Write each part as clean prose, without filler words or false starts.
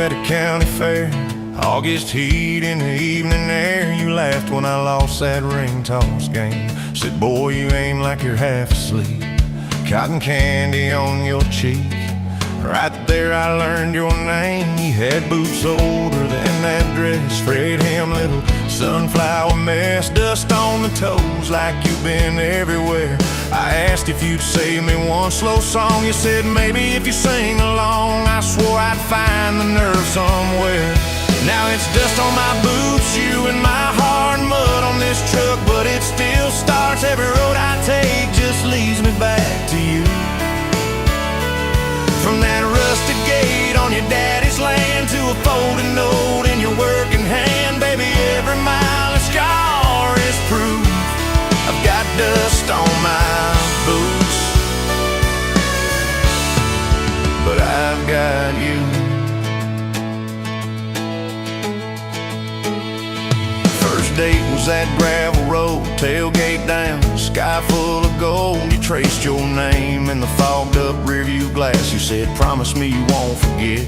at a county fair, August heat in the evening air. You laughed when I lost that ring toss game. Said, boy, you ain't like you're half asleep. Cotton candy on your cheek. Right there I learned your name. You had boots older than that dress, frayed hem, little sunflower mess, dust on the toes like you've been everywhere. I asked if you'd save me one slow song. You said maybe if you sing along. I swore I'd find the nerve somewhere. Now it's dust on my boots, you and my heart, mud on this truck, but it still starts. Every road I take just leads me back to you. From that rusted gate on your daddy's land to a folded note in your working hand, baby, every mile a scar is proof. I've got dust on my boots, but I've got you. First date was that gravel road, tailgate down, sky full of gold. You traced your name in the fogged up rearview glass. You said, promise me you won't forget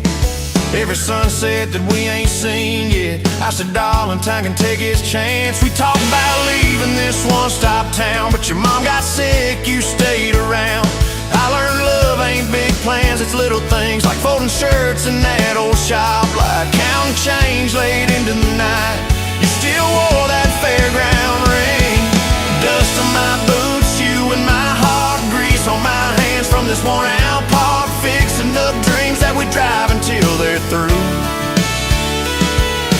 every sunset that we ain't seen yet. I said, darling, time can take its chance. We talked about leaving this one-stop town, but your mom got sick, you stayed around. I learned love ain't big plans, it's little things like folding shirts in that old shop, like counting change late into the night. You still wore that fairground ring. Dust on my boots, you and my heart, grease on my hands from this worn-out part, fixing up dreams that we drive until they're through.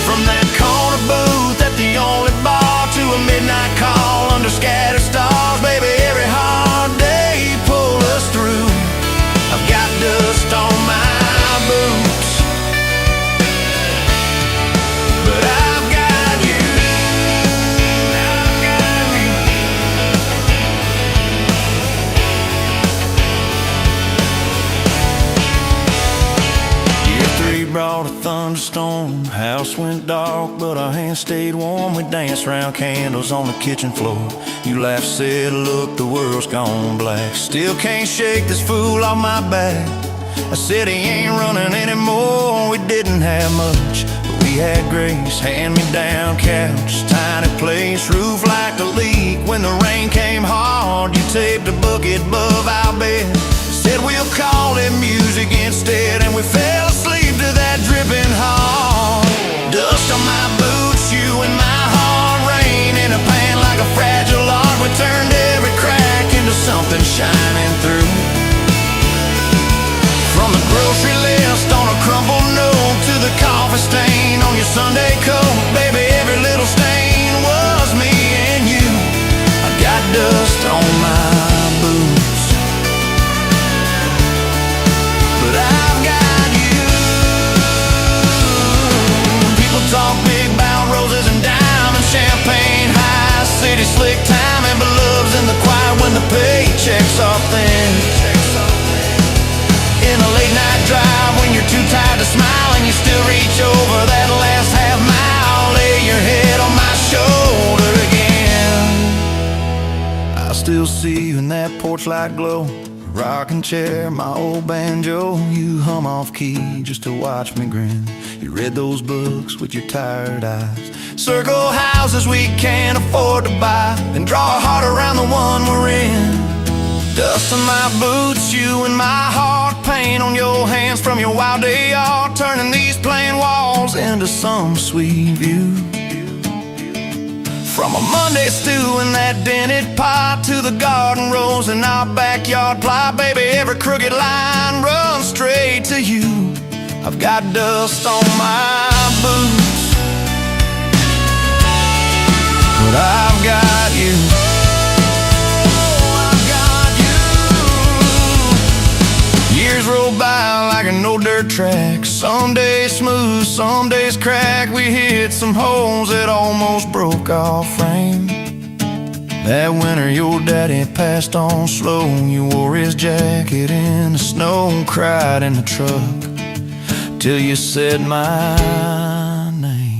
From that corner booth at the only bar to a midnight call under scattered stars, baby, every hard day pull us through. I've got dust on my boots, but I've got you. I've got you. Year 3 brought a thunderstorm. House went dark, but our hands stayed warm. We danced round candles on the kitchen floor. You laughed, said, look, the world's gone black. Still can't shake this fool off my back. I said he ain't running anymore. We didn't have much, but we had grace. Hand-me-down couch, tiny place, roof like a leak. When the rain came hard, you taped a bucket above our bed. Said we'll call it music instead, and we fell asleep to that dripping heart. Dust on my boots, you and my heart, rain in a pan like a fragile art. We turned every crack into something shining through. From the grocery list on a crumpled note to the coffee stain on your Sunday coat, baby, every little stain was me and you. I got dust on my boots, but I've got you. People talk big about roses and diamonds, champagne, high city slick time, and beloves in the quiet when the paychecks are thin. In a late night drive when you're too tired to smile and you still reach over that last half mile, lay your head on my shoulder again. I still see you in that porch light glow, rocking chair, my old banjo. You hum off key just to watch me grin. You read those books with your tired eyes, circle houses we can't afford to buy, then draw a heart around the one we're in. Dust on my boots, you and my heart, paint on your hands from your wild day yard, turning these plain walls into some sweet view. From a Monday stew in that dented pot to the garden rose in our backyard plot, baby, every crooked line runs straight to you. I've got dust on my boots, but I've got you. Years roll by like an old dirt track, some days smooth, some days crack. We hit some holes that almost broke our frame. That winter your daddy passed on slow. You wore his jacket in the snow, cried in the truck till you said my name.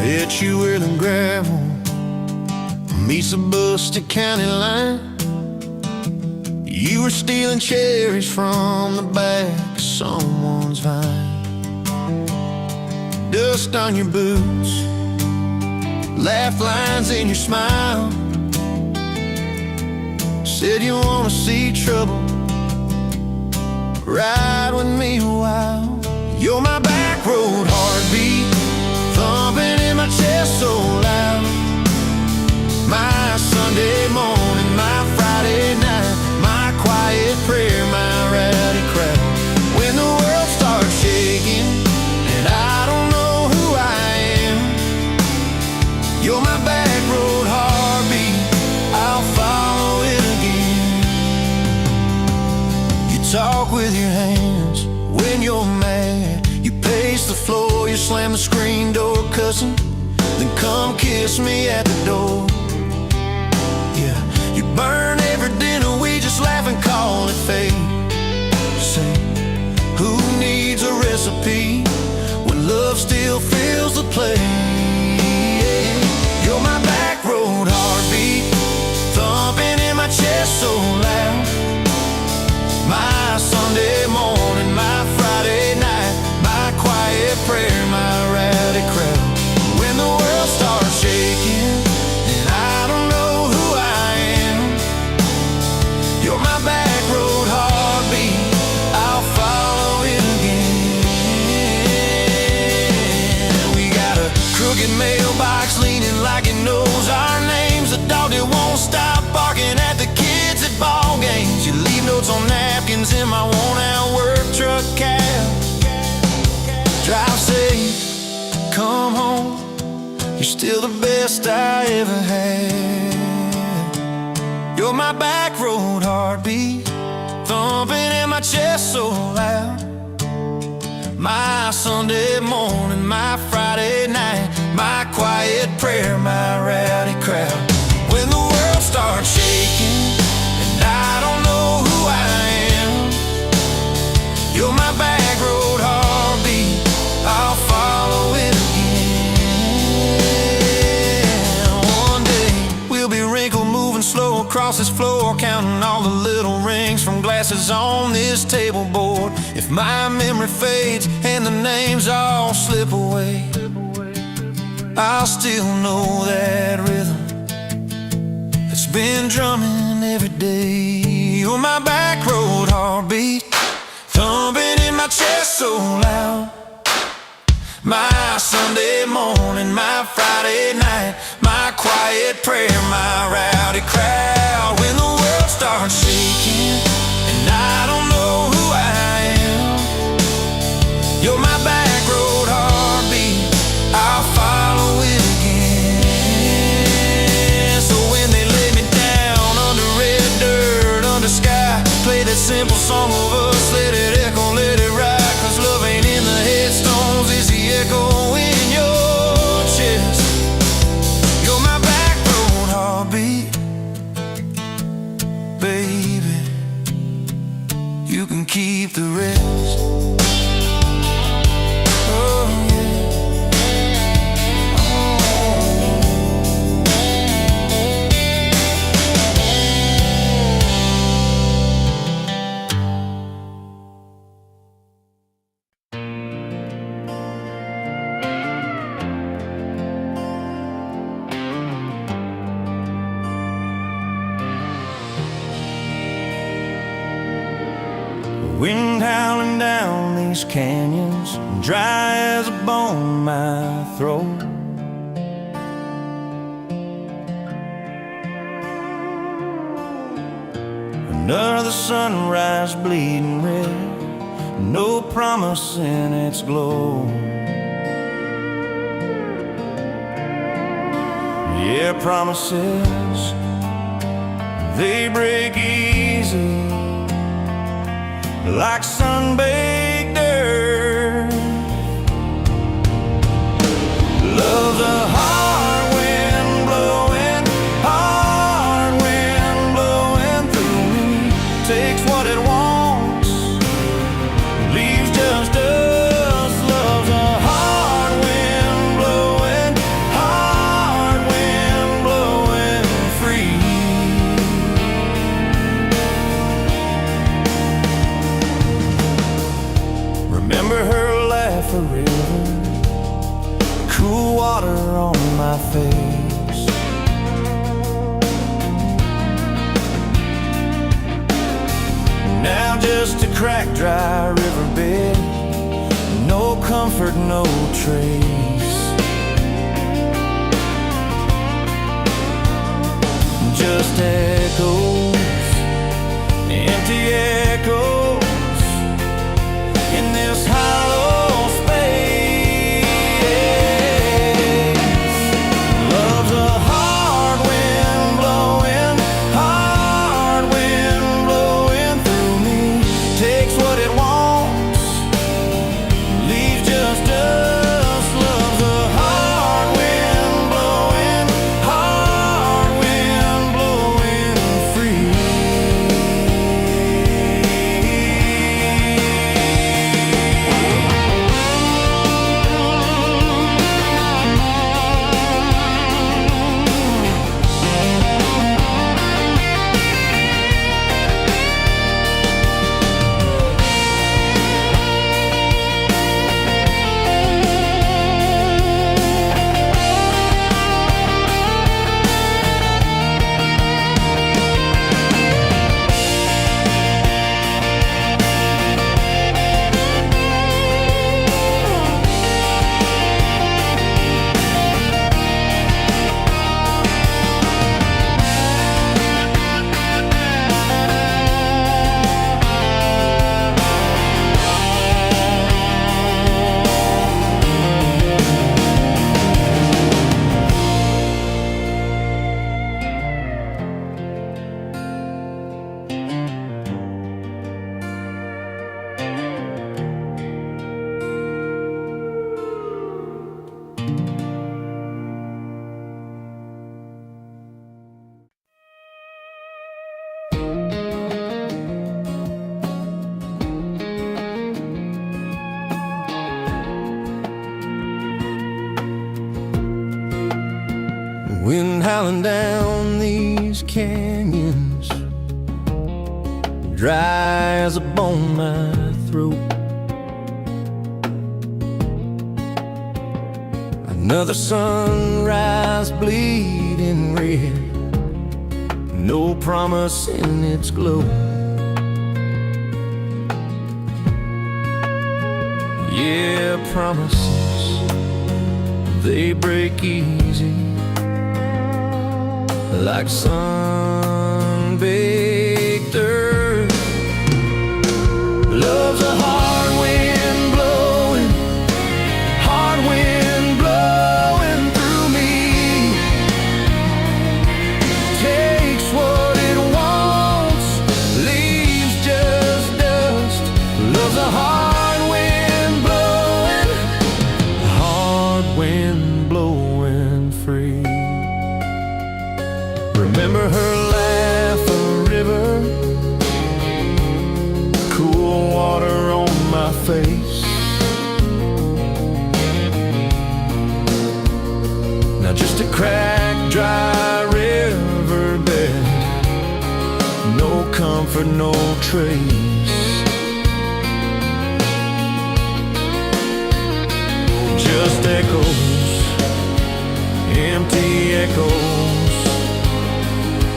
Met you where the gravel meets the Buster County line. You were stealing cherries from the back of someone's vine. Dust on your boots, laugh lines in your smile. Said you wanna see trouble, ride with me a while. You're my back road heartbeat, thumping in my chest so loud. My Sunday morning, my Friday night, my quiet prayer, my rowdy crowd. When the world starts shaking and I don't know who I am, you're my back road heartbeat, I'll follow it again. You talk with your hands when you're mad, you pace the floor, you slam the screen door cussing, then come kiss me at the door. Yeah, you burn every dinner, we just laugh and call it fate. Say, who needs a recipe when love still fills the plate? You're my back road heartbeat, thumping in my chest so loud. My Sunday morning, my Friday night, my quiet prayer, my rowdy crowd. When the world starts shaking and I don't know who I am, you're my back road heartbeat, I'll follow it again. We got a crooked mailbox leaning like it knows our names, a dog that won't stop barking at the kids at ball games. You leave notes on napkins in my worn-out work truck cab. Drive safe, come home, you're still the best I ever had. You're my back road heartbeat, thumping in my chest so loud. My Sunday morning, my Friday night, my quiet prayer, my rowdy crowd. When the world starts shaking and I don't know who I am, you're my back road heartbeat, I'll follow it again. One day we'll be wrinkled, moving slow across this floor, counting all the little rings from glasses on this table board. If my memory fades and the names all slip away, I'll still know that rhythm that's been drumming every day. You're my back road heartbeat, thumping in my chest so loud. My Sunday morning, my Friday night, my quiet prayer, my rowdy crowd. When the world starts shaking and I don't know who I am, you're my back road heartbeat, I'll follow it again. So when they lay me down under red dirt, under sky, play that simple song of us, let it echo, let it ride. Cause love ain't in the headstones, it's the echo in your chest. You're my back road heartbeat, baby, you can keep the rest. Oh yeah. Wind howling down these canyons, dry as a bone in my throat. Another sunrise bleeding red, no promise in its glow. Yeah, promises, they break easy, like sun-baked earth. Love's a hard wind blowing, hard wind blowing through me. Takes what it wants, leaves just us. Love's a hard wind blowing, cool water on my face. Now just a cracked, dry riverbed, no comfort, no trace. Just echoes, empty echoes in this hollow space. Love's a hard wind blowing, hard wind blowing through me. Takes what it wants, leaves just us. Love's a hard wind blowing, hard wind blowing free. Wind howling down these canyons, dry as a bone my throat. Another sunrise bleeding red, no promise in its glow. Yeah, promises, they break easy, like sun-baked earth. Love's a hard wind blowing, hard wind blowing through me. Takes what it wants, leaves just dust. Love's a hard wind blowing, hard wind blowing free. Remember her laugh, a river, cool water on my face. Now just a cracked, dry riverbed, no comfort, no trace. Just echoes, empty echoes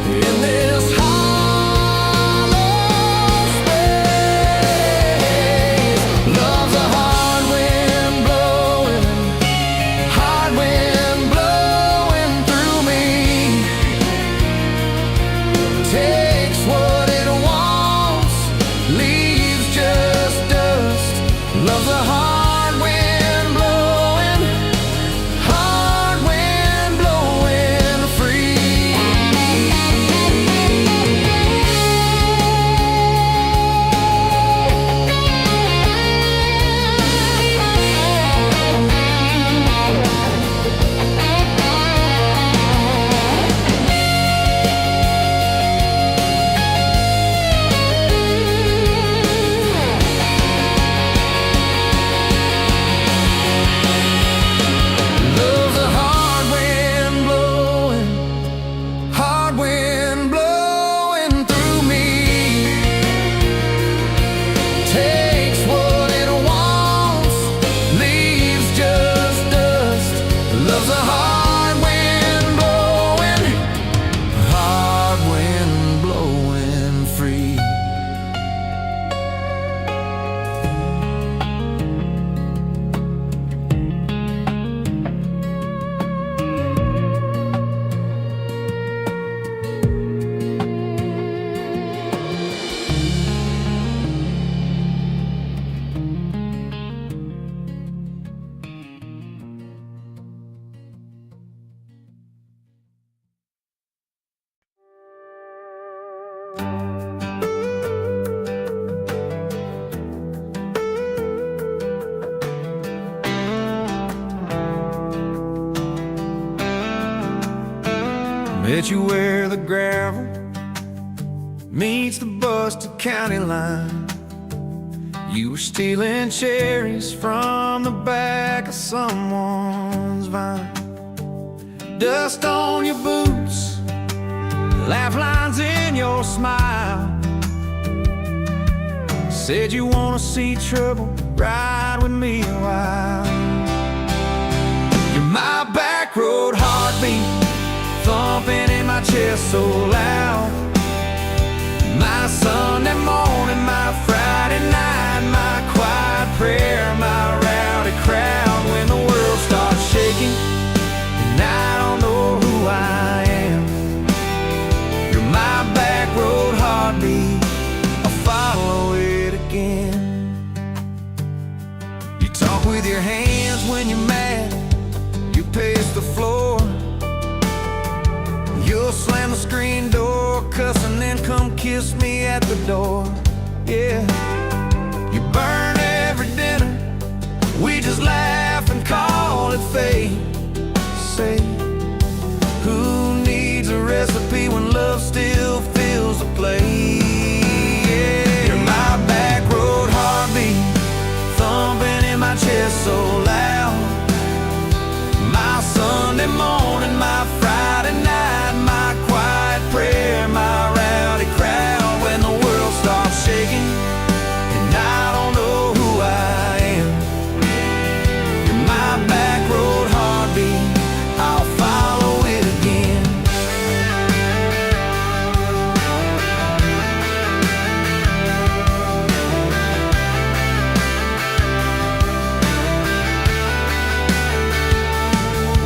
in this hollow space. Love's a hard wind blowing, hard wind blowing through me. Takes what it wants, leaves just dust. Love's a hard wind blowing, hard wind blowing free. Met you where the gravel meets the busted county line. You were stealing cherries from the back of someone's vine. Dust on your boots, laugh lines in your smile. Said you wanna see trouble, ride with me a while. You're my back road heartbeat, thumping in my chest so loud. My Sunday morning, my Friday night, my quiet prayer, my rowdy crowd. When the world starts shaking and I don't know who I am, you're my back road heartbeat, I'll follow it again. You talk with your hands when you're mad, you pace the floor. You'll slam the screen door, cuss, and then come kiss me at the door. Yeah, you burn every dinner, we just laugh and call it fate. Say, who needs a recipe when love still fills the plate? Yeah, you're my back road heartbeat, thumping in my chest so loud. My Sunday morning, my Friday night, my quiet prayer, my rowdy crowd. When the world starts shaking and I don't know who I am, you're my back road heartbeat, I'll follow it again.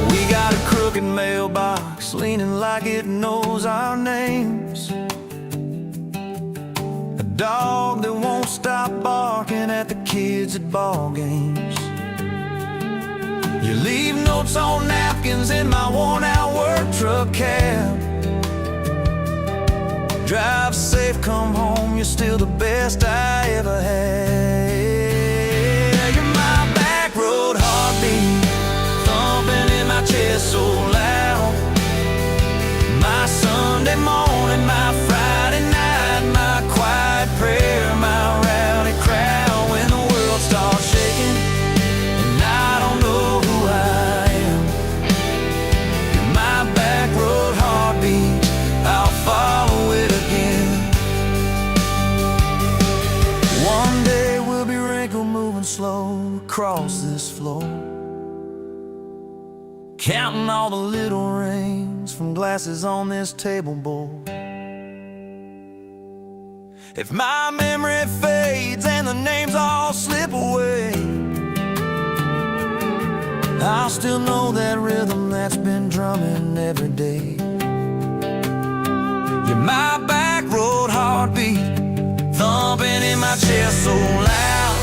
We got a crooked mailbox leaning like it knows our names, a dog that won't stop barking at the kids at ball games. You leave notes on napkins in my worn-out work truck cab. Drive safe, come home, you're still the best I ever had. You're my back road heartbeat, thumping in my chest so loud. My Sunday morning, my Friday night, my quiet prayer, my rowdy crowd. When the world starts shaking and I don't know who I am, you're my back road heartbeat, I'll follow it again. One day we'll be wrinkled, moving slow across this floor, counting all the little rings from glasses on this table board. If my memory fades and the names all slip away, I'll still know that rhythm that's been drumming every day. You're my back road heartbeat, thumping in my chest so loud.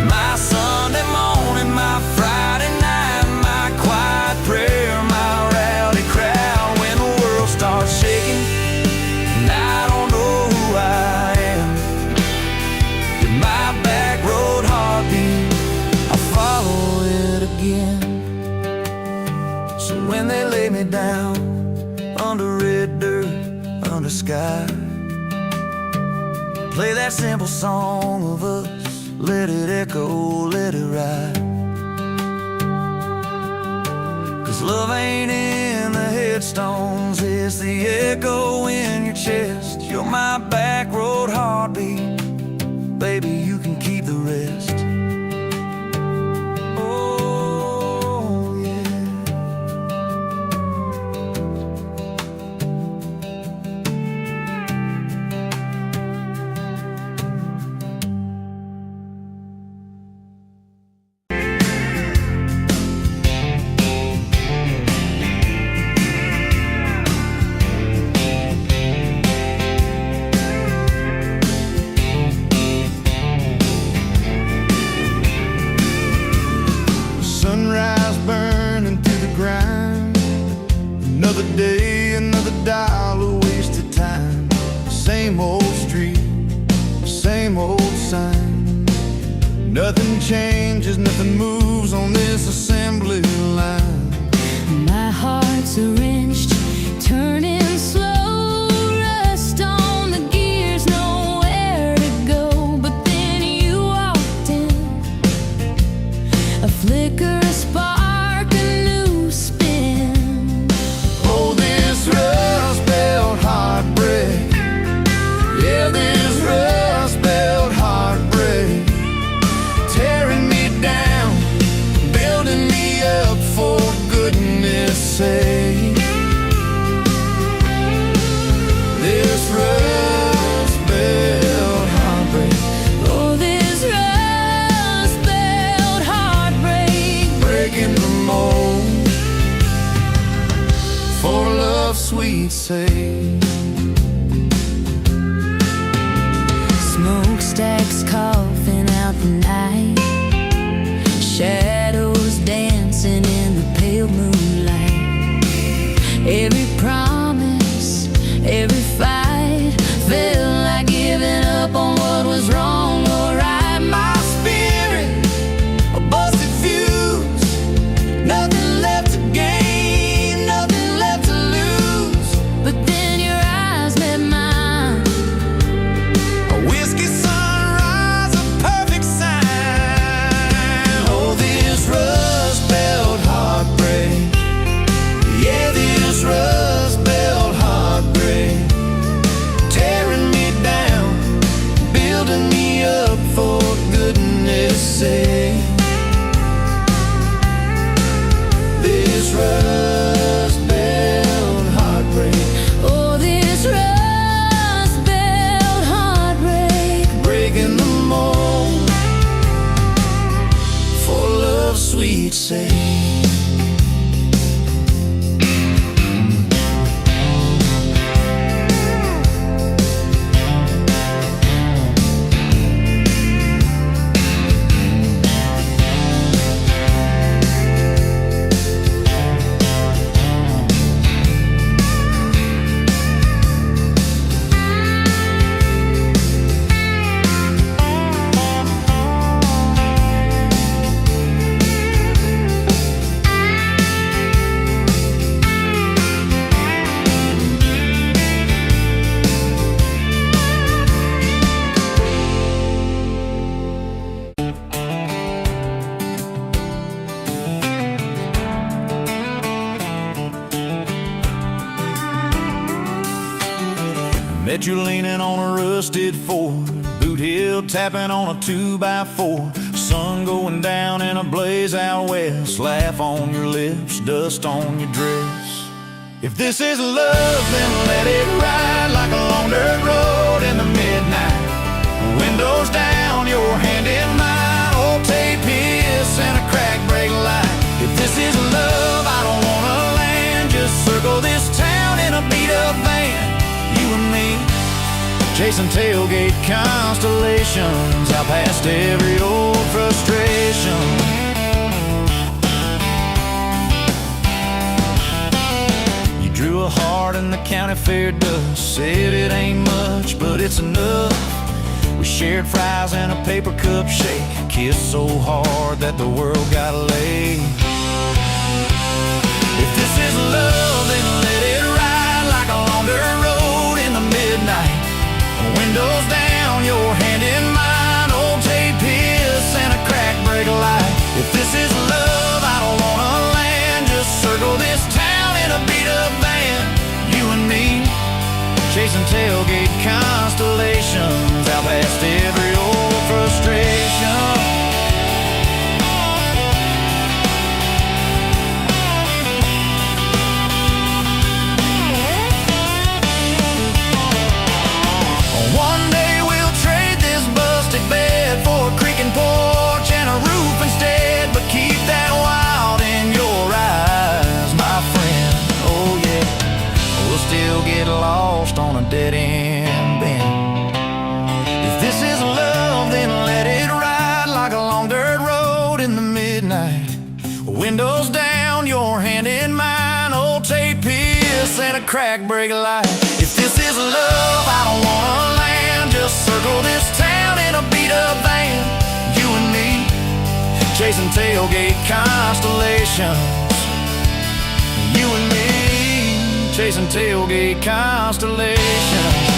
My Sunday morning, my Friday night, my quiet prayer, my rowdy crowd. When the world starts shaking and I don't know who I am, you're my back road heartbeat, I'll follow it again. So when they lay me down under red dirt, under sky, play that simple song of us, let it echo, let it ride. 'Cause love ain't in the headstones, it's the echo in your chest. You're my back road heartbeat, baby, you can keep the rest. Oh, yeah. Sunrise burning through the grind, another day, another dollar wasted time. Same old street, same old sign. Nothing changes, nothing moves on this assembly line. My heart's wrenched flicker a spark, a new spin. Oh, this Rust Belt heartbreak. Yeah, this Rust Belt heartbreak. Tearing me down, building me up, for goodness sake. This Rust Belt heartbreak. Oh, this Rust Belt heartbreak. Breaking the mold, for love's sweet sake. Smokestacks coughing out the night, shadows dancing in the pale moonlight. Every promise, every fight felt like giving up on what was wrong or right. My spirit, a busted fuse, nothing left to gain, nothing left to lose. But then your eyes met mine. A whiskey sunrise, a perfect sign. Oh, this Rust Belt heartbreak. Yeah, this Rust Belt heartbreak. Tearing me down, building me up, for goodness sake. This Rust Belt heartbreak. Oh, this Rust Belt heartbreak. Breaking the mold, for love's sweet sake. Met you leaning on a rusted Ford, boot heel tapping on a 2x4. Sun going down in a blaze out west, laugh on your lips, dust on your dress. If this is love, then let it ride like a long dirt road in the midnight. Windows down, your hand in mine, old tape hiss and a crack brake light. If this is love, I don't wanna land, just circle this town in a beat-up van. You and me, chasing tailgate constellations, out past every old frustration. You drew a heart in the county fair dust, said it ain't much, but it's enough. We shared fries and a paper cup shake, kissed so hard that the world got laid. If this is love, then let it ride like a long dirt road in the midnight. Windows down, your hand in mine, old tape hiss and a crack brake light. If this is love, I don't wanna land, just circle this town in a beat-up van. You and me, chasing tailgate constellations, out past every old frustration. One day we'll trade this busted bed for a creaking porch and a roof instead, but keep that wild in your eyes, my friend. Oh yeah, we'll still get lost on a dead-end bend. If this is love, then let it ride like a long dirt road in the midnight. Windows down, your hand in mine, old tape hiss and a crack brake light. If this is love, I don't wanna land, just circle this town in a beat-up van. You and me, chasing tailgate constellations. You and me, chasing tailgate constellations.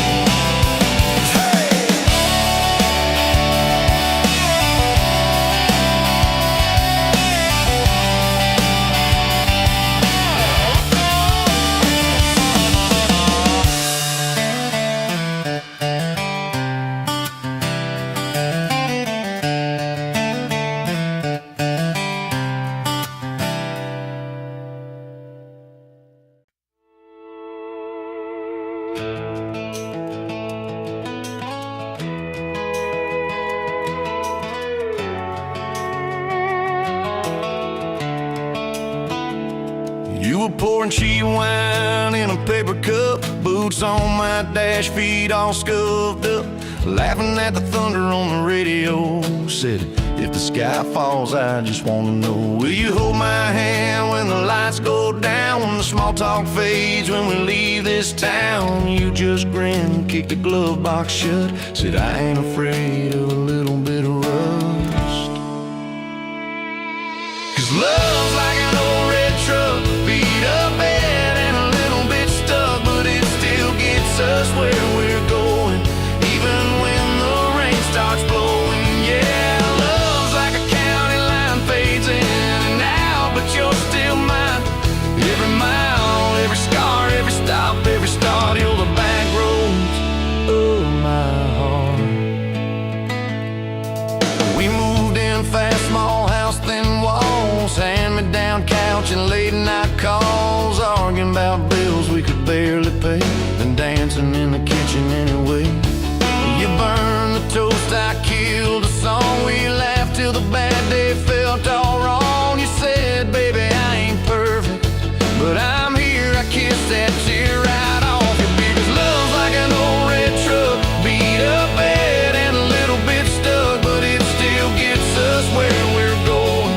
were pouring cheap wine in a paper cup, boots on my dash, feet all scuffed up, laughing at the thunder on the radio. Said, if the sky falls, I just wanna know, will you hold my hand when the lights go down, when the small talk fades, when we leave this town? You just grinned, kicked the glove box shut, said, I ain't afraid of a little bit of rust. 'Cause love's like an old red truck, beat up bed and a little bit stuck, but it still gets us where we're going, even when the rain starts blowing. Yeah, love's like a county line, fades in and out, but you're still mine. Every mile, every scar, every stop, every start, you're the back roads of my heart. We moved in fast, small house, thin walls, hand-me-down couch and late-night calls, arguing about bills we could barely pay, then dancing in the kitchen anyway. You burned the toast, I killed the song, we laughed till the bad day felt all wrong. You said, baby, I ain't perfect, but I'm here, I kissed that tear right off your beard. 'Cause love's like an old red truck, beat up bed and a little bit stuck, but it still gets us where we're going,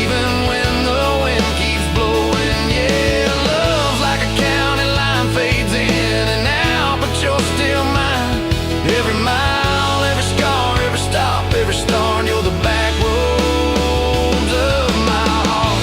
even when the wind keeps blowing. Yeah, love's like a county line, fades in and out, but you're still mine. Every mile, every scar, every stop, every start, you're the back roads of my heart.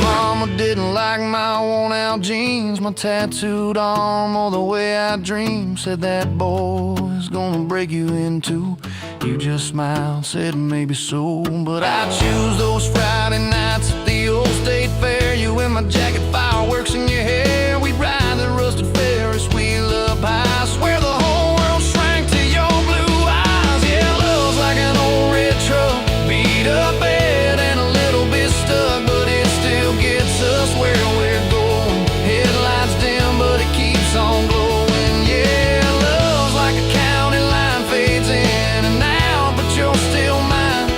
Mama didn't like my worn-out jeans, my tattooed arm, or the way I dream. Said that boy's gonna break you in two. You just smiled, said maybe so, but I choose those Friday nights at the old state fair. You in my jacket, fireworks in your hair. We'd ride the rusted Ferris wheel up high. Swear the whole world shrank to your blue eyes. Yeah, love's like an old red truck, beat up bed and a little bit stuck, but it still gets us where we're going. Headlights dim, but it keeps on glowing. Yeah, love's like a county line, fades in and out, but you're still mine.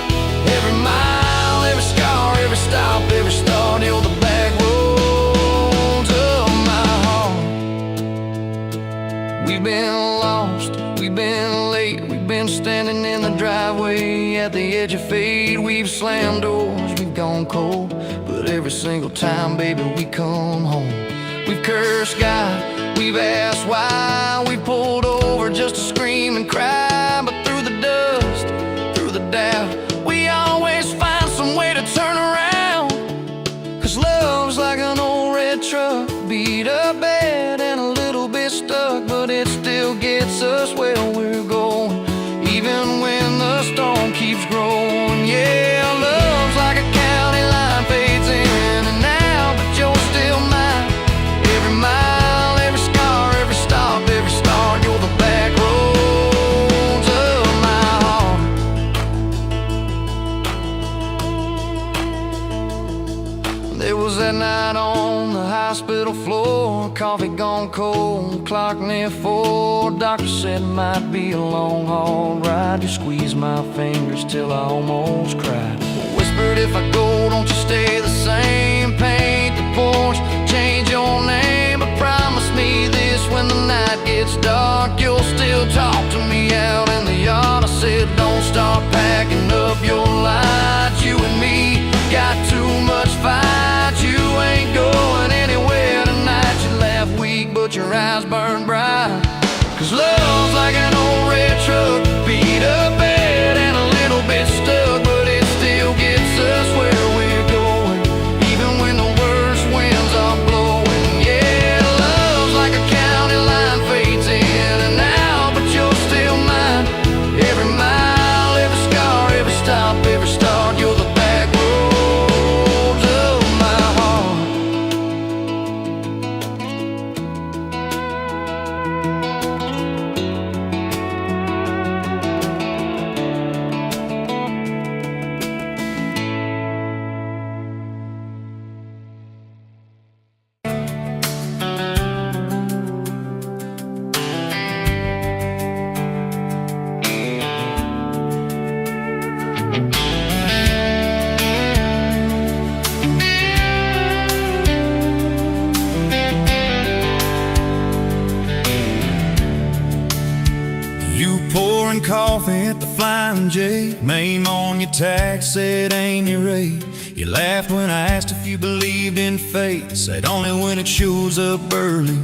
Every mile, every scar, every stop, every start, you're the back roads of my heart. We've been lost, we've been late, we've been standing in the driveway at the edge of fate. We've slammed doors, we've gone cold, but every single time, baby, we come home. We've cursed God, we've asked why, we pulled over just to scream and cry, but through the dust, through the doubt, we always find some way to turn around. 'Cause love's like an old red truck, beat up bed and a little bit stuck, but it still gets us where we're going, even when the storm keeps growing. Yeah, love's like a county line, fades in and out, but you're still mine. Every mile, every scar, every stop, every start, you're the back roads of my heart. There was that night on the hospital floor, coffee gone cold, clock near 4. Doctor said it might be a long haul ride. You squeezed my fingers till I almost cried. Whispered, if I go, don't you stay the same. Paint the porch, change your name, but promise me this, when the night gets dark, you'll still talk to me out in the yard. I said, don't start packing up your lights. You and me got too much fight. You ain't going anywhere tonight. You laugh weak, but your eyes burn bright. 'Cause love's like an old red truck, beat up bed and a little bit stuck, but it still gets us where we're going, even when the worst winds are blowing. Yeah, love's like a county line, fades in and out, but you're still mine. Every mile, every scar, every stop, every start, you're the back roads of my heart. pouring coffee at the Flying J. Name on your tax said ain't your rate. You laughed when I asked if you believed in fate. Said only when it shows up early,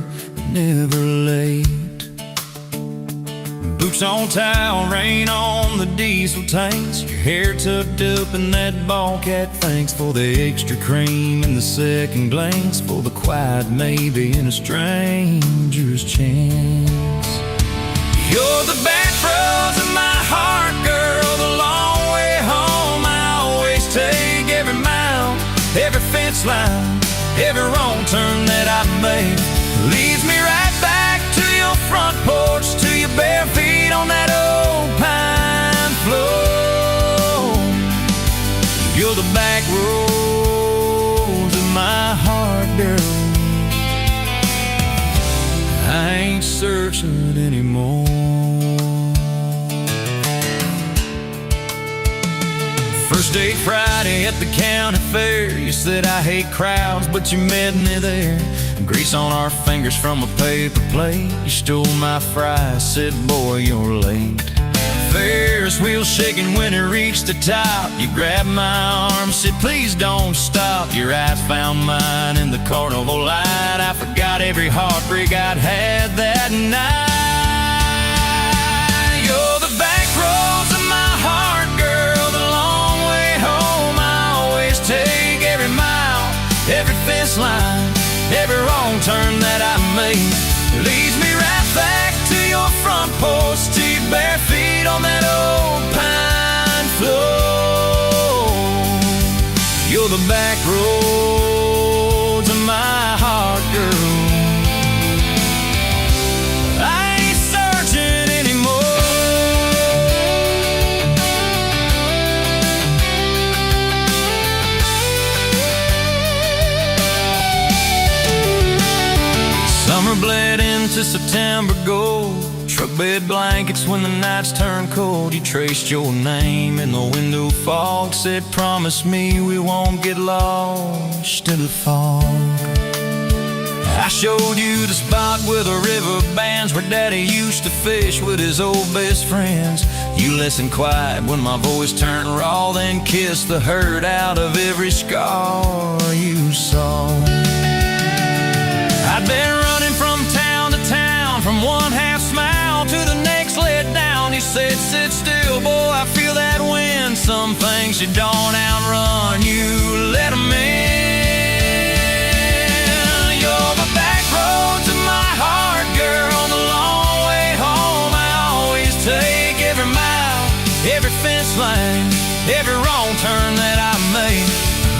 never late. Boots on towel, rain on the diesel tanks. Your hair tucked up in that ball cat. Thanks for the extra cream and the second glance, for the quiet maybe in a stranger's chance. You're the back roads of my heart, girl, the long way home. I always take every mile, every fence line, every wrong turn that I made. Leads me right back to your front porch, to your bare feet on that old pine floor. You're the back roads of my heart, girl. I ain't searching anymore. First date Friday at the county fair. You said I hate crowds, but you met me there. Grease on our fingers from a paper plate. You stole my fries, said boy you're late. Ferris wheel shaking when it reached the top. You grabbed my arm, said please don't stop. Your eyes found mine in the carnival light. I forgot every heartbreak I'd had that night. You're the back roads of my heart, girl, the long way home. I always take every mile, every fence line, every wrong turn that I made. Leads me right back to your front porch, to your bare feet on that old pine floor. You're the back roads of my heart, girl. I ain't searching anymore. Summer bled into September gold. Truck bed blankets when the nights turn cold. You traced your name in the window fog. Said promise me we won't get lost in the fog. I showed you the spot where the river bands, where Daddy used to fish with his old best friends. You listened quiet when my voice turned raw, then kissed the hurt out of every scar you saw. I'd been running from town to town, from one half smile to the next let down. You said sit still, boy, I feel that wind. Some things you don't outrun, you let them in. You're the back roads of my heart, girl, the long way home. I always take every mile, every fence line, every wrong turn that I made.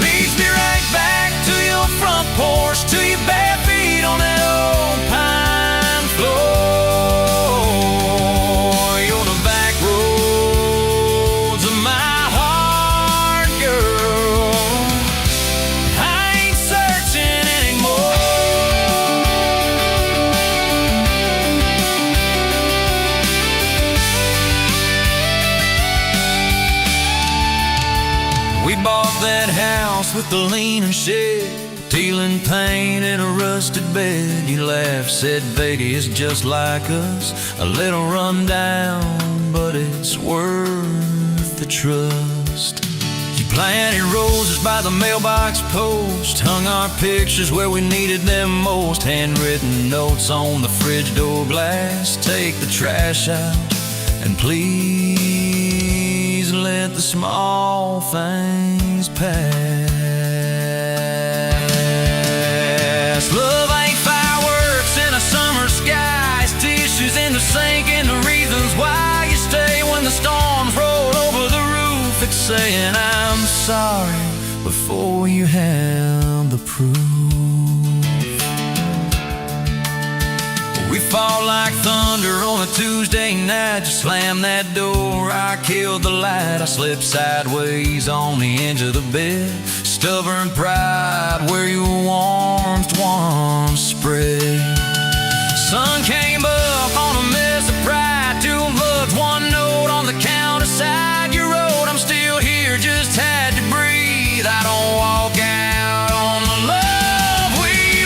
Leads me right back to your front porch, to your bare feet on that old pine floor. You're the back roads of my heart, girl. I ain't searching anymore. We bought that house with the leaning shed, dealing paint in a rusted bed. You laughed, said Vegas is just like us, a little run down, but it's worth the trust. You planted roses by the mailbox post, hung our pictures where we needed them most. Handwritten notes on the fridge door glass, take the trash out and please let the small things pass. Love ain't fireworks in a summer sky, it's tissues in the sink and the reasons why you stay when the storms roll over the roof. It's saying I'm sorry before you have the proof. We fall like thunder on a Tuesday night. You slam that door, I killed the light. I slipped sideways on the edge of the bed. Stubborn pride where your warmth once spread. Sun came up on a mess of pride. 2 bucks, 1 note on the counter side. You wrote, I'm still here, just had to breathe. I don't walk out on the love we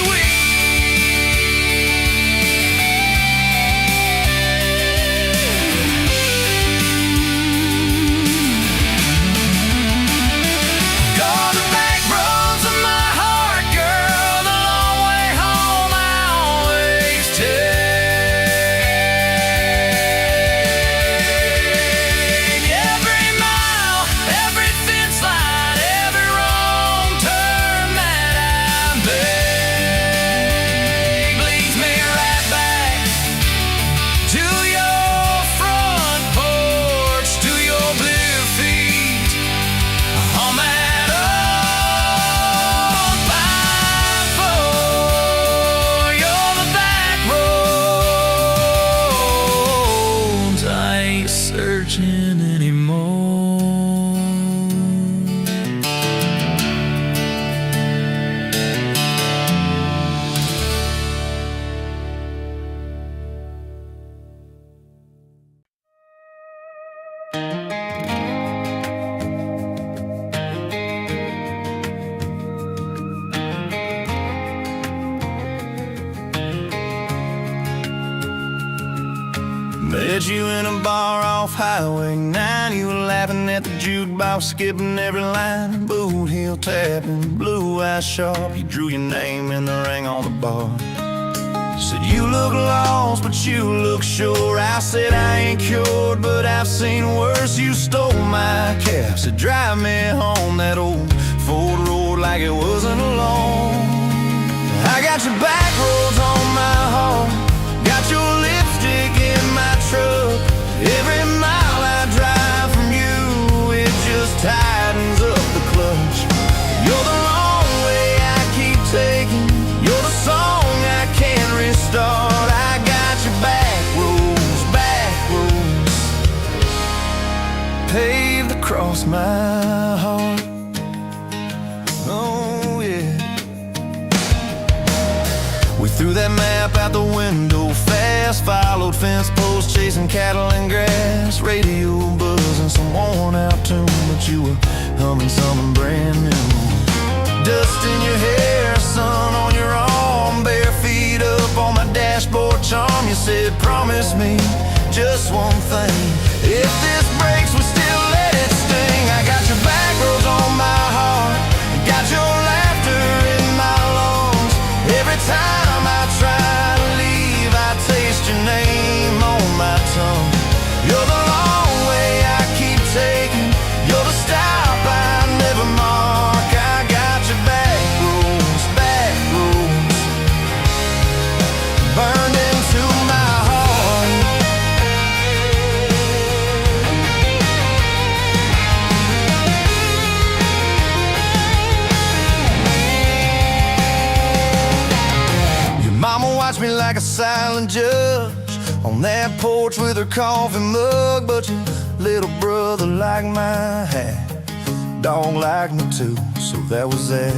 searching anymore. Met you in a bar off Highway 9. You were laughing at the jukebox, skipping every line. Boot heel tapping, blue eyes sharp. You drew your name in the ring on the bar. Said you look lost, but you look sure. I said I ain't cured, but I've seen worse. You stole my cab, said drive me home. That old Ford road like it wasn't alone. I got your back roads on my heart, got your lipstick in my truck. Every mile I drive from you, it just tightens up the clutch. You're the wrong way I keep taking, you're the song I can't restart. I got your back roads paved across my heart. Oh yeah. We threw that map out the window fast, followed fence posts, chasing cattle and grass. Radio buzzing some worn out tune, but you were humming something brand new. Dust in your hair, sun on your arm, bare feet up on my dashboard charm. You said promise me just one thing, if this breaks we still let it sting. I got your back roads on my heart, got your laughter in my lungs. Every time I try to leave, I taste your name on my tongue. You're the long way I keep taking, you're the stop I never mark. I got your back roads burned into my heart. Your mama watched me like a silent judge on that porch with her coffee mug, but your little brother liked my hat, dog liked me too, so that was that.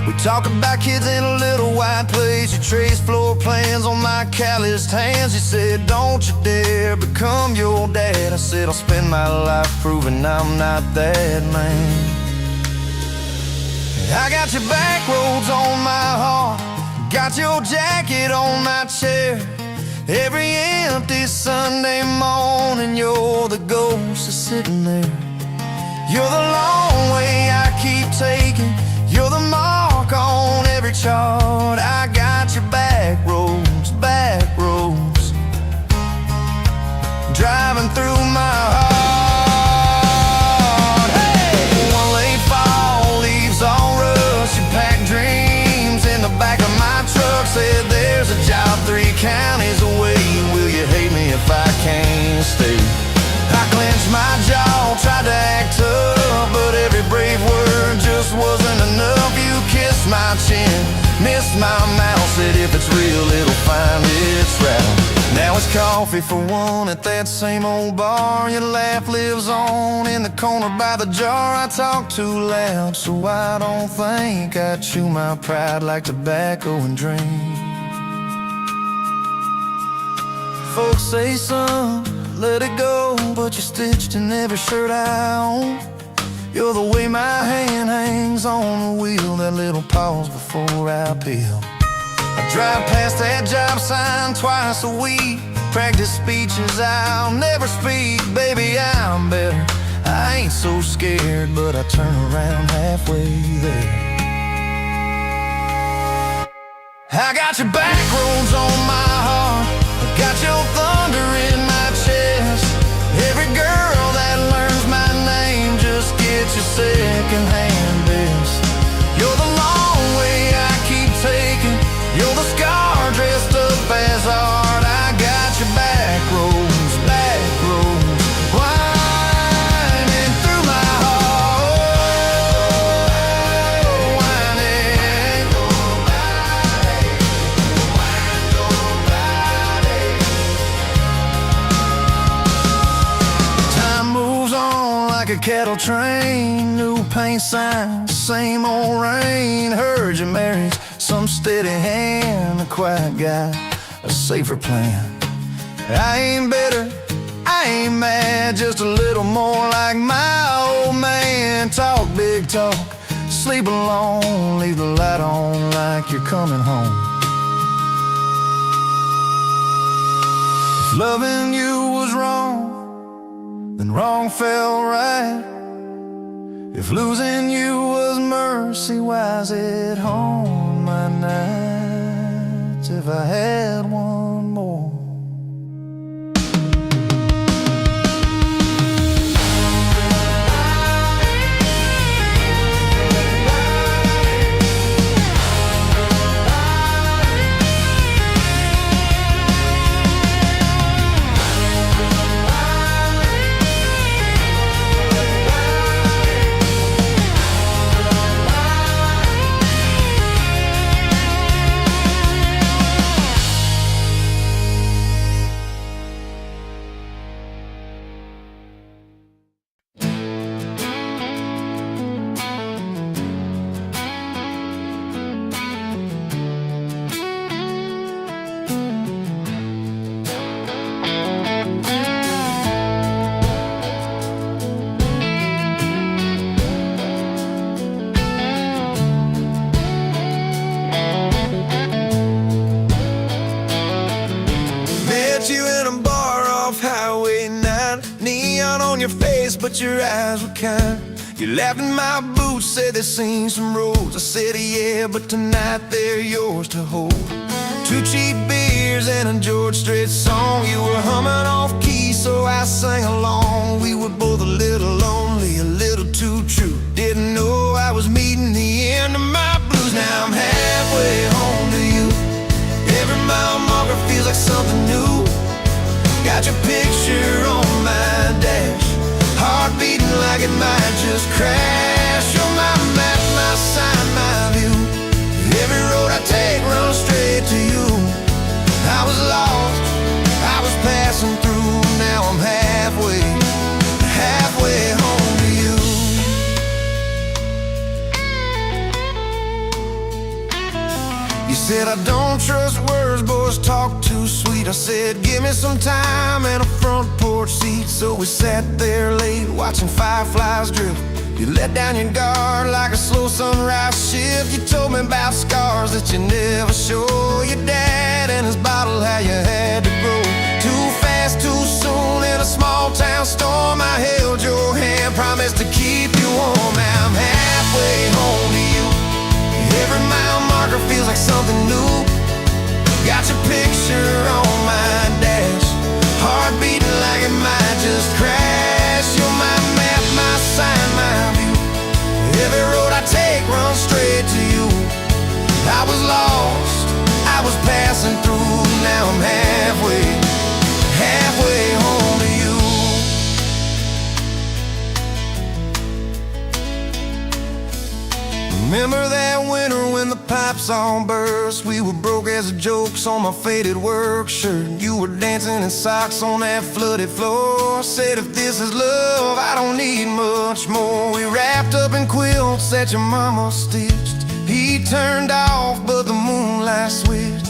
We talk about kids in a little white place. You traced floor plans on my calloused hands. You said don't you dare become your dad. I said I'll spend my life proving I'm not that man. I got your back roads on my heart, got your jacket on my chair. Every empty Sunday morning, you're the ghost that's sitting there. You're the long way I keep taking, you're the mark on every chart. I got your back roads driving through my heart. Hey! One late fall, leaves all rust. You packed dreams in the back of my truck. Said there's a job 3 counties away. Will you hate me if I can't stay? I clenched my jaw, tried to act tough, but every brave word just wasn't enough. You kissed my chin, missed my mouth, said if it's real it'll find its route. Now it's coffee for one at that same old bar. Your laugh lives on in the corner by the jar. I talk too loud, so I don't think I chew my pride like tobacco and drink. Folks say, son, let it go, but you're stitched in every shirt I own. You're the way my hand hangs on the wheel, that little pause before I peel. I drive past that job sign twice a week, practice speeches I'll never speak. Baby, I'm better, I ain't so scared, but I turn around halfway there. I got your back roads on my heart, got your thunder in my chest. Every girl that learns my name just gets your second-hand best. You're the long way I keep taking, you're the scar dressed up as art. I got your back roads winding through my heart, winding. your cattle train, new paint signs, same old rain. Heard you married some steady hand, a quiet guy, a safer plan. I ain't bitter, I ain't mad, just a little more like my old man. Talk big talk, sleep alone, leave the light on like you're coming home. If loving you was wrong, then wrong felt right. If losing you was mercy, why's it haunt my nights? If I had one more. You in a bar off Highway 9, neon on your face, but your eyes were kind. You laughed in my boots, said they've seen some roads. I said yeah, but tonight they're yours to hold. 2 cheap beers and a George Strait song. You were humming off key, so I sang along. We were both a little lonely, a little too true. Didn't know I was meeting the end of my blues. Now I'm halfway home to you. Every mile marker feels like something new. Got your picture on my dash, heart beating like it might just crash. You're my map, my sign, my view. Every road I take runs straight to you. I was lost, I was passing through. Now I'm halfway home to you. You said I don't trust words, boys talk too sweet. I said give me some time and a front porch seat. So we sat there late watching fireflies drift. You let down your guard like a slow sunrise shift. You told me about scars that you never show. Your dad and his bottle, how you had to grow too fast, too soon in a small town storm. I held your hand, promised to keep you warm. Now I'm halfway home to you. Every mile marker feels like something new. Got your picture on my dash, heart beating like it might just crash. You're my map, my sign, my view. Every road I take runs straight to you. I was lost, I was passing through. Now I'm halfway home to you. Remember that winter when the pipes all burst? We were broke as jokes on my faded work shirt. You were dancing in socks on that flooded floor. Said if this is love, I don't need much more. We wrapped up in quilts that your mama stitched. He turned off, but the moonlight switched.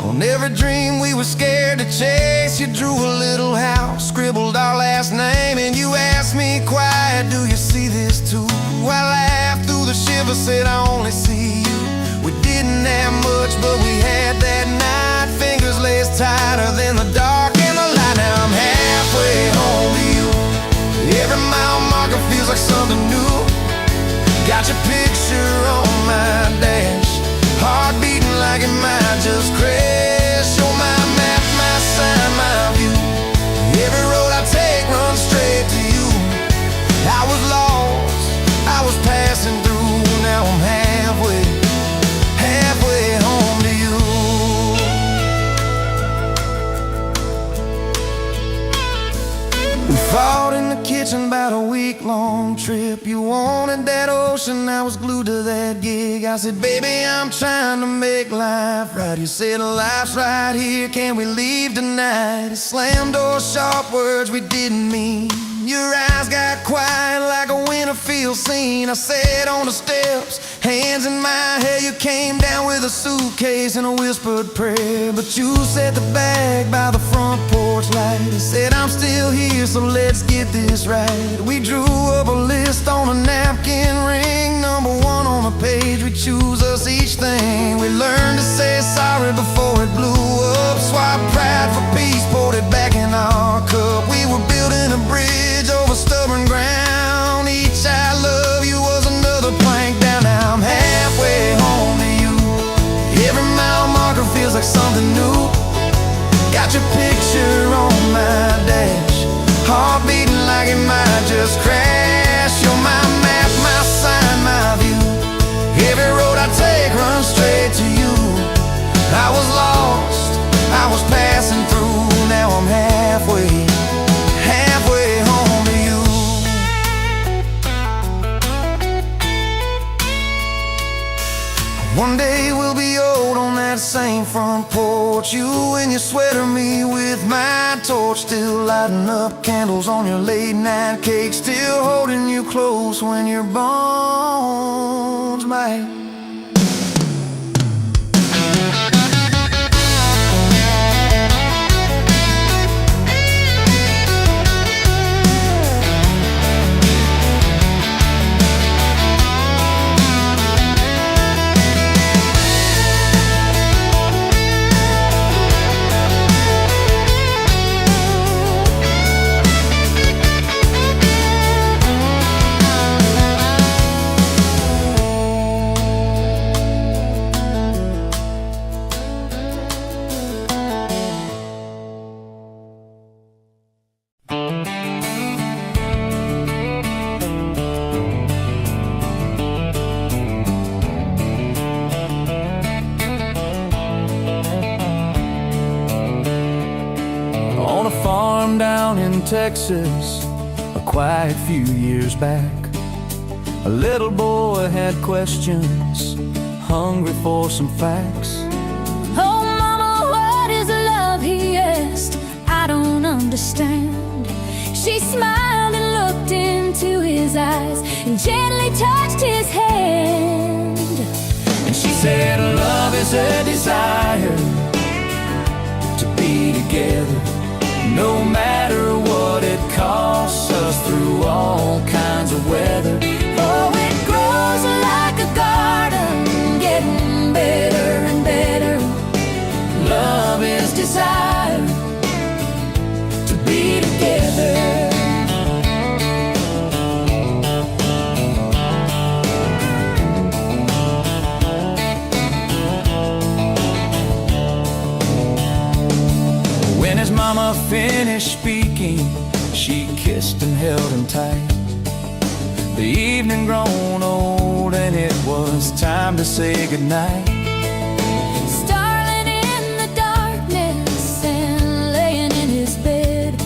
On every dream we were scared to chase, you drew a little house, scribbled our last name, and you asked me quiet, do you see this too? I laughed through the shiver, said I only see you. We didn't have much, but we had that night. Fingers laced tighter than the dark and the light. Now I'm halfway home to you. Every mile marker feels like something new. Got your picture on my dash, heart beating like it might just crash. You're my map, my sign, my view. Every road I take runs straight to you. I was lost, I was passing through. Now I'm halfway home to you. We fought in the kitchen about a week-long trip. You wanted that ocean, I was glued to that gig. I said, baby, I'm trying to make life right. You said, life's right here, can we leave tonight? It slammed doors, sharp words we didn't mean. Your eyes got quiet like a Winterfield scene. I sat on the steps, hands in my hair. You came down with a suitcase and a whispered prayer, but you set the bag by the front porch light and said, I'm still here, so let's get this right. We drew up a list on a napkin ring, number one on the page. We choose us each thing. We learned to say sorry before it blew up. Swap pride for peace, poured it back in our cup. We were building a bridge over stubborn ground. Each I love you was another plank down. Now I'm halfway home to you. Every mile marker feels like something new. Got your picture on my dash, heart beating like it might just crash. You're my map, my sign, my view. Every road I take runs straight to you. I was lost, I was passing through. Now I'm halfway home to you. One day we'll be old on that same front porch. You in your sweater, me with my torch. Still lighting up candles on your late night cake. Still holding you close when your bones might. Down in Texas, a quiet few years back, a little boy had questions, hungry for some facts. Oh mama, what is love, he asked. I don't understand. She smiled and looked into his eyes and gently touched his hand. And she said, love is a desire to be together, no matter what it costs us, through all kinds of weather. Oh, it grows like a garden, getting better and better. Love is desire to be together. When his mama finished speaking, she kissed and held him tight. The evening grown old and it was time to say goodnight. Starling in the darkness and laying in his bed,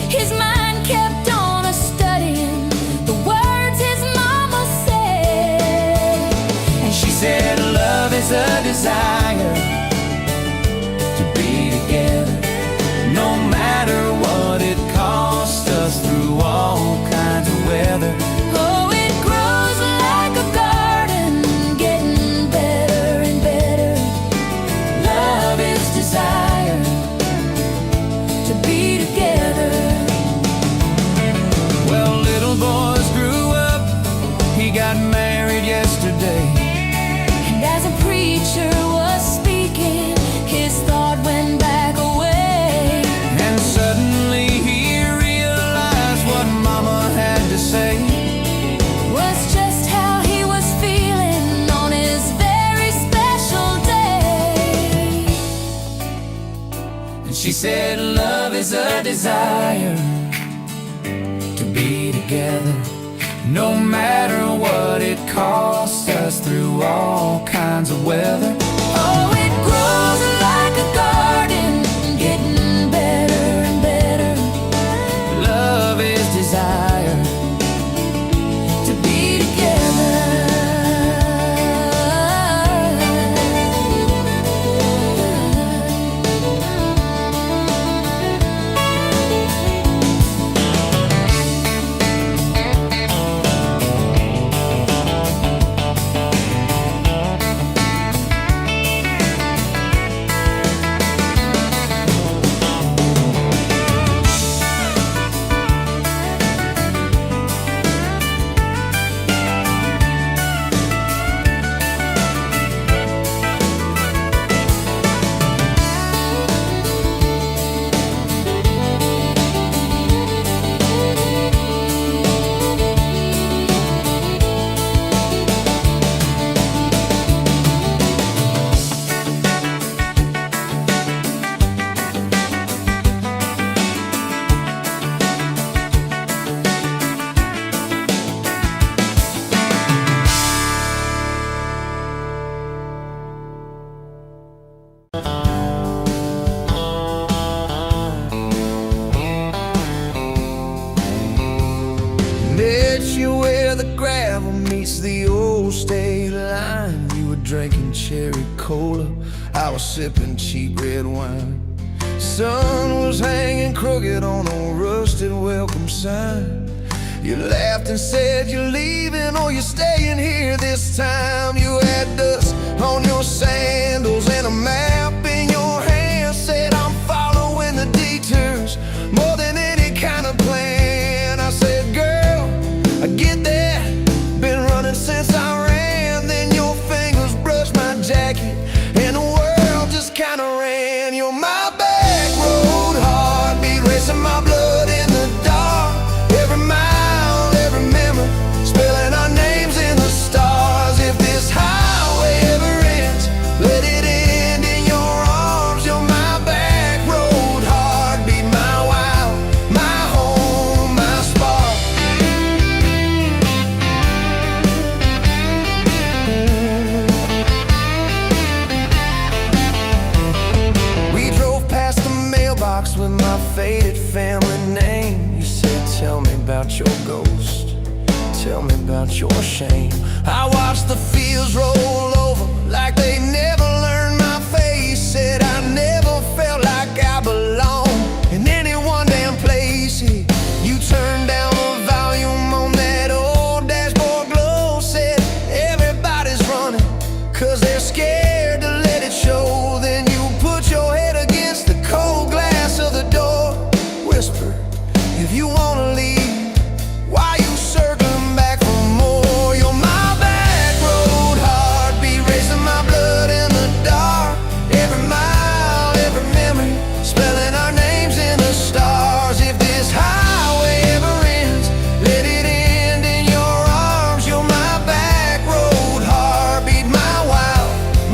his mind kept on studying the words his mama said. And she said, love is a desire to be together, no matter what it costs us, through all kinds of weather. Oh, it grows like a garden, getting better and better. Love is desire To be together. Well, little boys grew up, he got married yesterday. And as a preacher was speaking, his thought went back away. And suddenly he realized what mama had to say. Was just how he was feeling on his very special day. And she said, love is a desire to be together, no matter what it costs us, through all kinds of weather. Oh, it grows like a garden, getting better and better. Love is desire To be together. drinking cherry cola. I was sipping cheap red wine. Sun was hanging crooked on a rusted welcome sign. You laughed and said you're leaving or you're staying here this time. You had dust on your sandals and a map in your hand. Said I'm following the detours more than any kind of plan. I said, girl, I get that, been running since I ran. Then your fingers brushed my jacket and the world just kinda ran. You're my back road heartbeat, racing my blood in the dark. Every mile, every memory, spelling our names in the stars. If this highway ever ends, let it end in your arms. You're my back road heartbeat, my wow, my home, my spark. We drove past the mailbox with my faded family name. You said, tell me about your ghost, tell me about your shame. I watched the fields roll over like they never learned my face. Said I never felt like I belonged in any one damn place. You turned down the volume on that old dashboard glow. Said everybody's running 'cause they're scared to let it show. Then you put your head against the cold glass of the door. Whisper, if you wanna leave, why you circling back for more? You're my back road heartbeat, racing my blood in the dark. Every mile, every memory, spelling our names in the stars. If this highway ever ends, let it end in your arms. You're my back road heartbeat, my wow,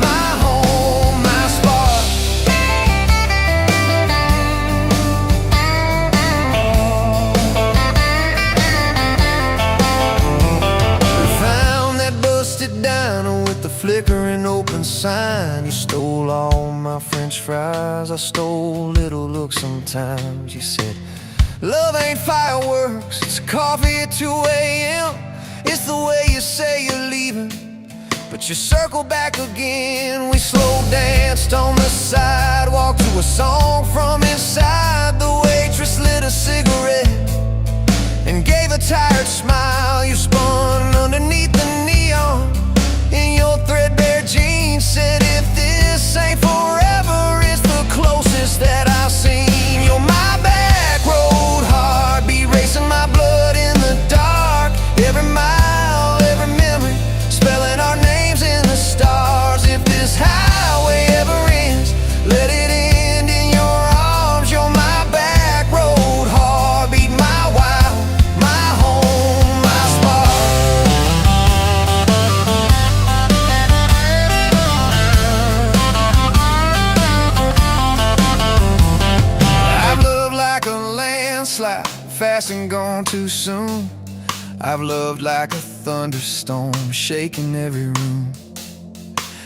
my home, my spark. We found that busted diner with the flickering open sign. You stole all my French fries, I stole little looks sometimes. You said, love ain't fireworks, it's coffee at 2 a.m. It's the way you say you're leaving, but you circle back again. We slow danced on the sidewalk to a song from inside. The waitress lit a cigarette and gave a tired smile. You spun underneath the neon in your threadbare jeans. Said if this ain't forever, it's the closest that I've seen. You're my back road heartbeat, racing my blood in the dark. Every mile, every memory, spelling our names in the stars. If this highway ever ends, let it end in your arms. You're my back road heartbeat, my wow, my home, my spark. I've loved like a landslide, fast and gone too soon. I've loved like a thunderstorm, shaking every room.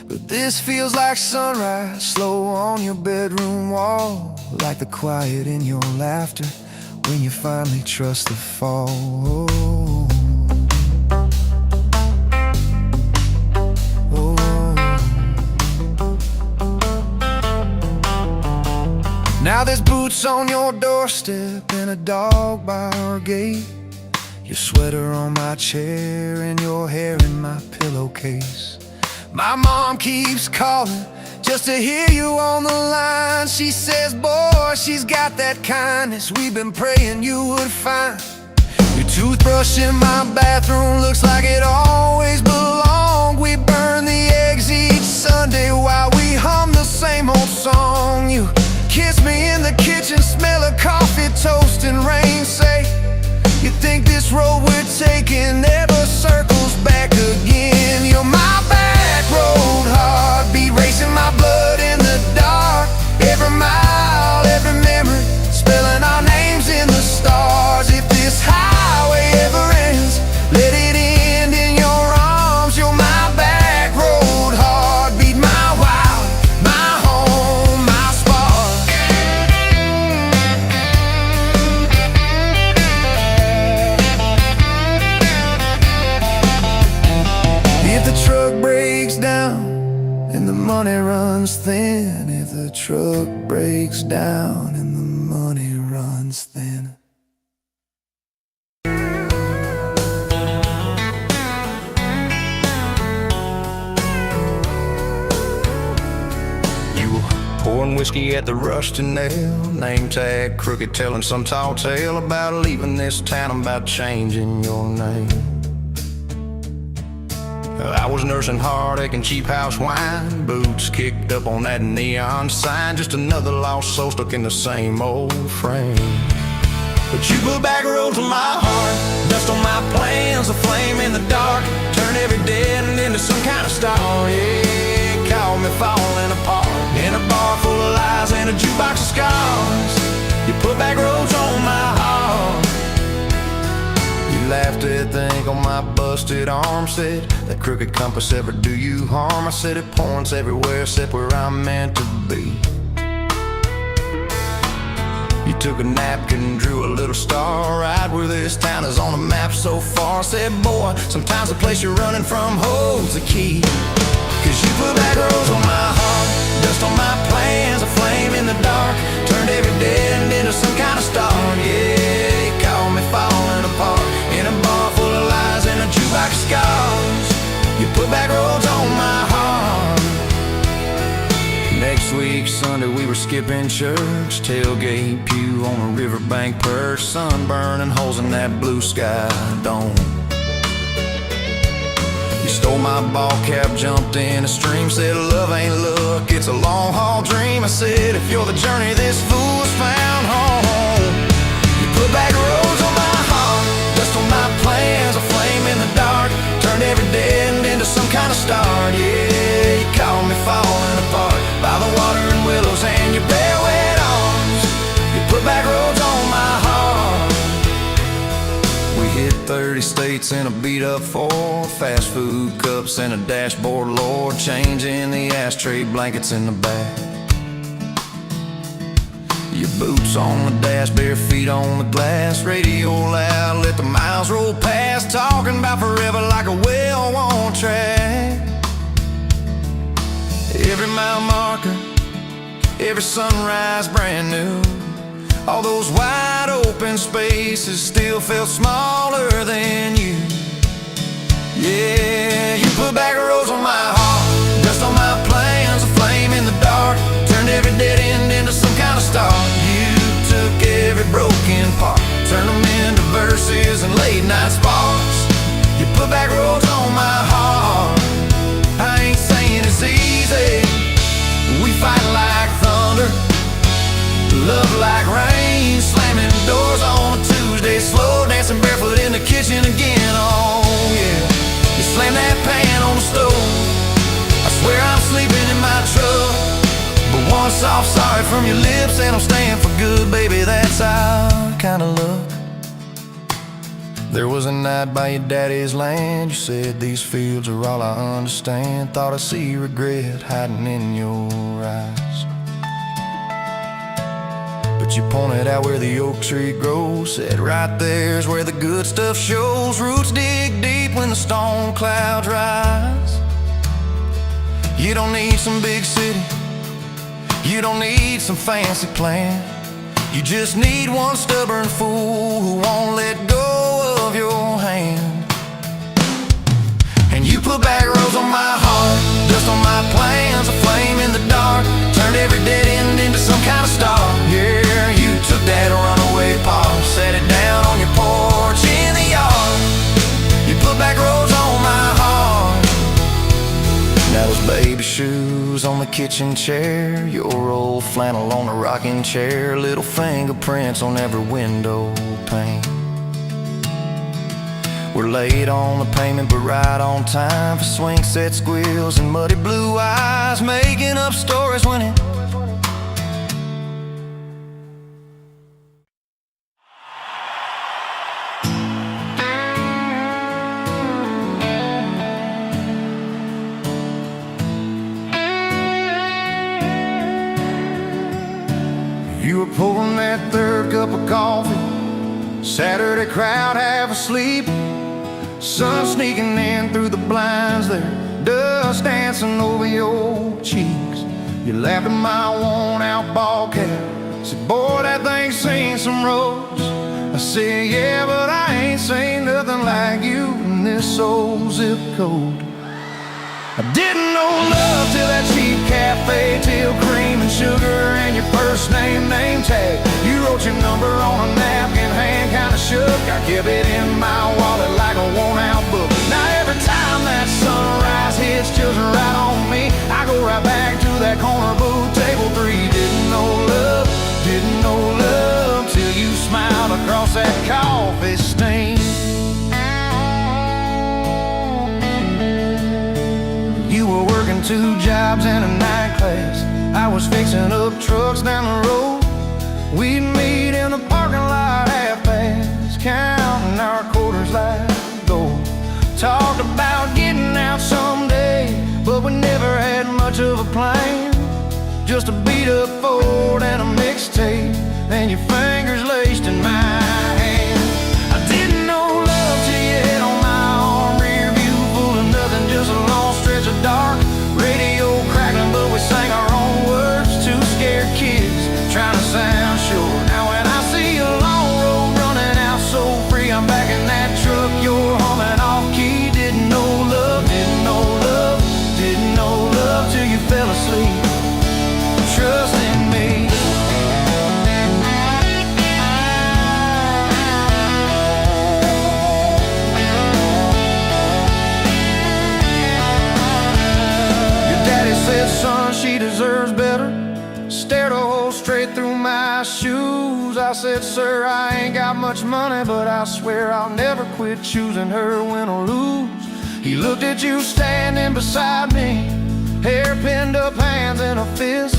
But this feels like sunrise, slow on your bedroom wall. Like the quiet in your laughter when you finally trust the fall. Now there's boots on your doorstep and a dog by our gate. Your sweater on my chair and your hair in my pillowcase. My mom keeps calling just to hear you on the line. She says, boy, she's got that kindness we've been praying you would find. Your toothbrush in my bathroom looks like it always belonged. We burn the eggs each Sunday while we hum the same old song. You kiss me in the kitchen, smell of coffee, toast, and rain. Say, you think this road we're taking never circles back again. You're my back road heartbeat, racing my blood in the dark. Every mile, every memory, spelling our names in the stars. If this highway ever ends, let it end in your arms. You're my back road heartbeat, my wow, my home, my spark. breaks down and the money runs thin. Pouring whiskey at the Rusty Nail, name tag crooked, telling some tall tale about leaving this town, about changing your name. I was nursing heartache and cheap house wine, boots kicked up on that neon sign, just another lost soul stuck in the same old frame. But you put back roads on my heart, dust on my plans, a flame in the dark, turn every dead end into some kind of star. Yeah, call me falling apart in a bar full of lies and a jukebox of scars. You put back roads on my heart. You laughed at the ink on my busted arm, said that crooked compass ever do you harm. I said it points everywhere except where I'm meant to be. You took a napkin and drew a little star right where this town is on the map so far. I said, boy, sometimes the place you're running from holds the key. Cause you put back roads on my heart, dust on my plans, a flame in the dark, turned every dead end into some kind of star. Yeah, you called me falling apart in a bar full of lies and a jukebox of scars. You put back roads on my heart. Next week, Sunday, we were skipping church, tailgate pew on a riverbank perch, sun burning holes in that blue sky dome. You stole my ball cap, jumped in a stream, said love ain't luck, it's a long haul dream. I said if you're the journey, this fool's found home. You put back roads on my heart, dust on my plans, a flame in the dark, turned every dead end into some kind of star. Yeah, you called me falling apart by the water and willows and your bare wet arms. You put back roads on my heart. We hit 30 states in a beat-up Ford, fast food cups and a dashboard, Lord, changing the ashtray blankets in the back. Your boots on the dash, bare feet on the glass, radio loud, let the miles roll past, talking about forever like a well-worn track. Every mile marker, every sunrise brand new. All those wide open spaces still felt smaller than you. Yeah, you put back roads on my heart, dust on my plans, a flame in the dark, turned every dead end into some kind of star. You took every broken part, turned them into verses and late night sparks. You put back roads on my heart. I ain't saying it's easy, we fight like thunder, love like rain, slamming doors on a Tuesday, slow dancing barefoot in the kitchen again. Oh yeah, you slam that pan on the stove, I swear I'm sleeping in my truck, but one soft sorry from your lips and I'm staying for good, baby, that's our kind of luck. There was a night by your daddy's land, you said these fields are all I understand, thought I see regret hiding in your eyes. But you pointed out where the oak tree grows, said right there's where the good stuff shows. Roots dig deep when the storm clouds rise. You don't need some big city, you don't need some fancy plan, you just need one stubborn fool who won't let go of your hand. And you put back roads on my heart, dust on my plans, a flame in the dark, turned every dead end into some kind of star. Yeah, you took that runaway paw, set it down on your porch in the yard. You put back roads on my heart. Now those baby shoes on the kitchen chair, your old flannel on the rocking chair, little fingerprints on every window pane. We're late on the payment but right on time for swing set squeals and muddy blue eyes, making up stories when it you were pouring that third cup of coffee, Saturday crowd half asleep, sun sneaking in through the blinds there, dust dancing over your cheeks. You laughed at my worn-out ball cap. Said, boy, that thing's seen some roads. I said, yeah, but I ain't seen nothing like you in this old zip code. I didn't know love till that cheap cafe, till cream and sugar and your first name tag. You wrote your number on a napkin, hand kinda shook. I kept it in my wallet like a worn-out book. Now every time that sunrise hits just right on me, I go right back to that corner booth, table 3. Didn't know love till you smiled across that coffee stain. You were working 2 jobs and a night class. I was fixing up trucks down the road. We'd meet in the parking lot half-past, counting our quarters like gold. Talked about getting out someday, but we never had much of a plan. Just a beat-up Ford and a mixtape, and your fingers laced in my hand. I didn't know love till you hit on my arm. Rear view full of nothing, just a long stretch of dark. Radio crackling, but we sang our own words. 2 scared kids trying to sound sure. Now when I see a long road running out so free, I'm back in that truck, you're humming off key. Didn't know love till you fell asleep. Trust in me. Your daddy said, son, she deserves better. Stared a hole straight through my shoes. I said, sir, I ain't got much money, but I swear I'll never quit choosing her, win or lose. He looked at you standing beside me, hair pinned up, hands in a fist.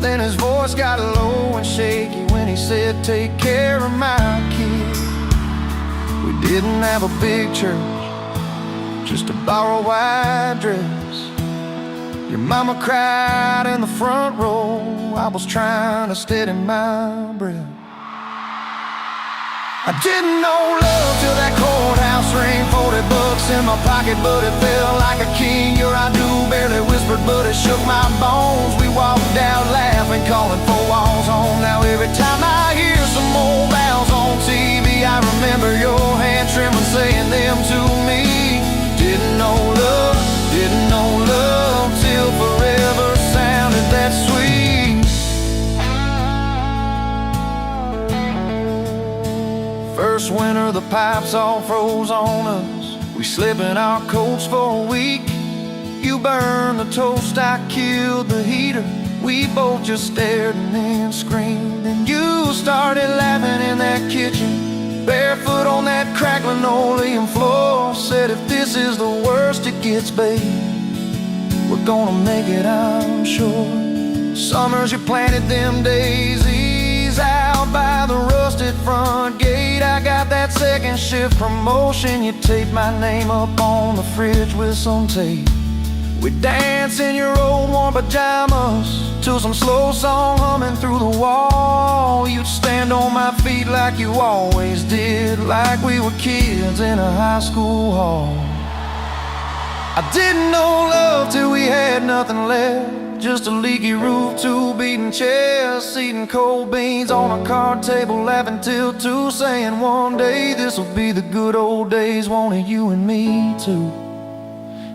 Then his voice got low and shaky when he said, take care of my kid. We didn't have a big church, just a borrowed white dress. Your mama cried in the front row. I was trying to steady my breath. I didn't know love till that courthouse ring. 40 bucks in my pocket, but it felt like a king. Your I do barely whispered, but it shook my bones. We walked out laughing, calling 4 walls home. Now every time I hear some old vows on TV, I remember your hand trembling, saying them to me. Didn't know love till forever sounded that sweet. First winter, the pipes all froze on us. We slept in our coats for a week. You burned the toast, I killed the heater. We both just stared and then screamed. And you started laughing in that kitchen, barefoot on that cracked linoleum floor. Said, if this is the worst it gets, babe, we're gonna make it, I'm sure. Summers you planted them daisies out by the rusted front gate. I got that second shift promotion. You taped my name up on the fridge with some tape. We dance in your old warm pajamas to some slow song humming through the wall. You'd stand on my feet like you always did, like we were kids in a high school hall. I didn't know love till we had nothing left, just a leaky roof, 2 beating chests, eating cold beans on a card table, laughing till 2, saying one day this'll be the good old days, wanted you and me too.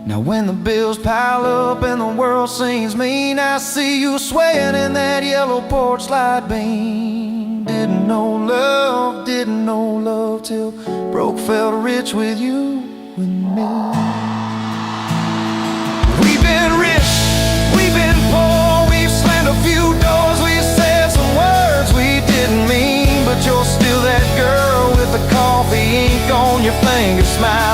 Now when the bills pile up and the world seems mean, I see you swaying in that yellow porch light beam. Didn't know love till broke felt rich with you and me. We've been rich, we've been poor, we've slammed a few doors, we've said some words we didn't mean, but you're still that girl with the coffee ink on your finger, smile